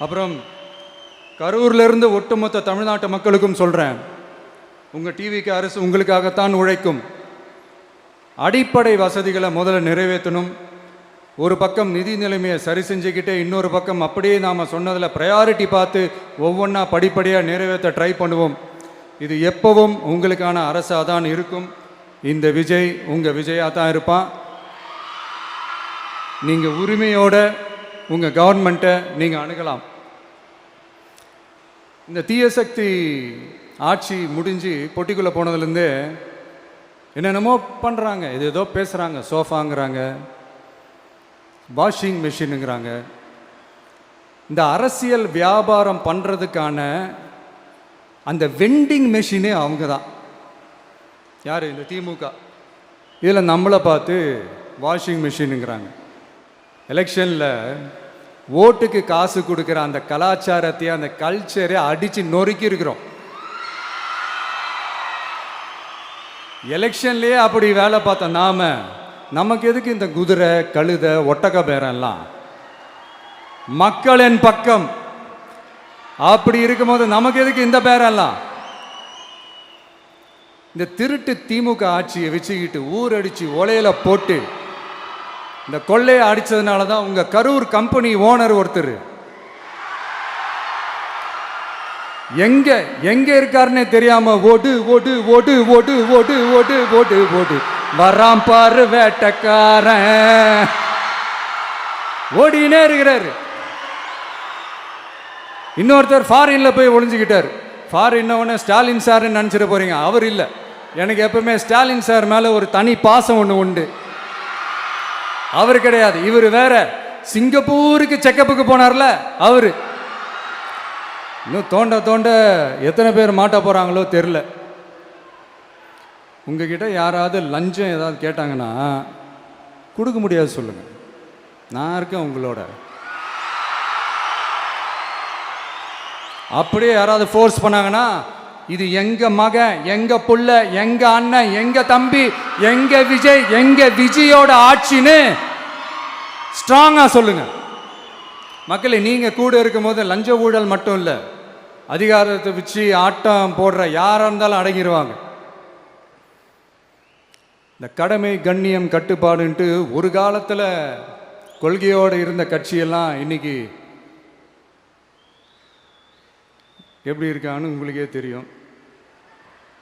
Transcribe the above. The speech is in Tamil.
அப்புறம் கரூர்லேருந்து ஒட்டுமொத்த தமிழ்நாட்டு மக்களுக்கும் சொல்கிறேன், உங்கள் டிவிக்கு அரசு உங்களுக்காகத்தான் உழைக்கும். அடிப்படை வசதிகளை முதல்ல நிறைவேற்றணும். ஒரு பக்கம் நிதி நிலைமையை சரி செஞ்சுக்கிட்டே, இன்னொரு பக்கம் அப்படியே நாம் சொன்னதில் ப்ரையாரிட்டி பார்த்து ஒவ்வொன்றா படிப்படியாக நிறைவேற்ற ட்ரை பண்ணுவோம். இது எப்பவும் உங்களுக்கான அரசாக தான் இருக்கும். இந்த விஜய் உங்கள் விஜயாக தான் இருப்பான். நீங்கள் உரிமையோட உங்கள் கவர்மெண்ட்டை நீங்கள் அணுகலாம். இந்த தீய சக்தி ஆட்சி முடிஞ்சு பொட்டிக்குள்ளே போனதுலேருந்து என்னென்னமோ பண்ணுறாங்க, இது ஏதோ பேசுகிறாங்க, சோஃபாங்கிறாங்க, வாஷிங் மிஷினுங்கிறாங்க. இந்த அரசியல் வியாபாரம் பண்ணுறதுக்கான அந்த வெண்டிங் மெஷினே அவங்க தான். யார்? இந்த திமுக. இதில் நம்மளை பார்த்து வாஷிங் மிஷினுங்கிறாங்க. எலெக்ஷனில் ஓட்டுக்கு காசு கொடுக்குற அந்த கலாச்சாரத்தையே, அந்த கல்ச்சரை அடித்து நொறுக்கி இருக்கிறோம். எலெக்ஷன்லேயே அப்படி வேலை பார்த்தோம். நமக்கு எதுக்கு இந்த குதிரை, கழுதை, ஒட்டக பேரெல்லாம்? மக்களின் பக்கம். அப்படி இருக்கும்போது நமக்கு எதுக்கு இந்த பேரெல்லாம்? இந்த திருட்டு திமுக ஆட்சியை வச்சுக்கிட்டு ஊரடிச்சு ஒலையில போட்டு இந்த கொள்ளையை அடிச்சதுனால தான் உங்க கரூர் கம்பெனி ஓனர் ஒருத்தர் எங்க எங்க இருக்காருன்னே தெரியாம ஓடு ஓடு ஓடு ஓடு ஓடு ஓடு ஓடு ஓடு வராம் பாரு வேட்டக்காரன் ஓடினே இருக்கிறாரு. இன்னொருத்தர் ஃபாரின்ல போய் ஒளிஞ்சுக்கிட்டார். ஃபாரின் ஸ்டாலின் சார்ன்னு நினச்சிட்டு போறீங்க. அவர் இல்லை. எனக்கு எப்பவுமே ஸ்டாலின் சார் மேலே ஒரு தனி பாசம் ஒன்று உண்டு. அவர் கிடையாது, இவர் வேற. சிங்கப்பூருக்கு செக்கப்புக்கு போனார்ல அவரு. இன்னும் தோண்ட தோண்ட எத்தனை பேர் மாட்ட போகிறாங்களோ தெரில. உங்ககிட்ட யாராவது லஞ்சம் ஏதாவது கேட்டாங்கன்னா கொடுக்க முடியாது சொல்லுங்கள், நான் இருக்கேன் உங்களோட. அப்படியே யாராவது ஃபோர்ஸ் பண்ணாங்கன்னா, இது எங்க மகன், எங்க புள்ள, எங்க அண்ணன், எங்க தம்பி, எங்க விஜய், எங்க விஜயோட ஆட்சின்னு ஸ்ட்ராங்கா சொல்லுங்க. மக்களே, நீங்க கூட இருக்கும் போது லஞ்ச ஊழல் மட்டும் இல்லை, அதிகாரத்தை வச்சு ஆட்டம் போடுற யாரா இருந்தாலும் அடங்கிடுவாங்க. இந்த கடமை, கண்ணியம், கட்டுப்பாடுன்ட்டு ஒரு காலத்தில் கொள்கையோடு இருந்த கட்சியெல்லாம் இன்னைக்கு எப்படி இருக்கான்னு உங்களுக்கே தெரியும்.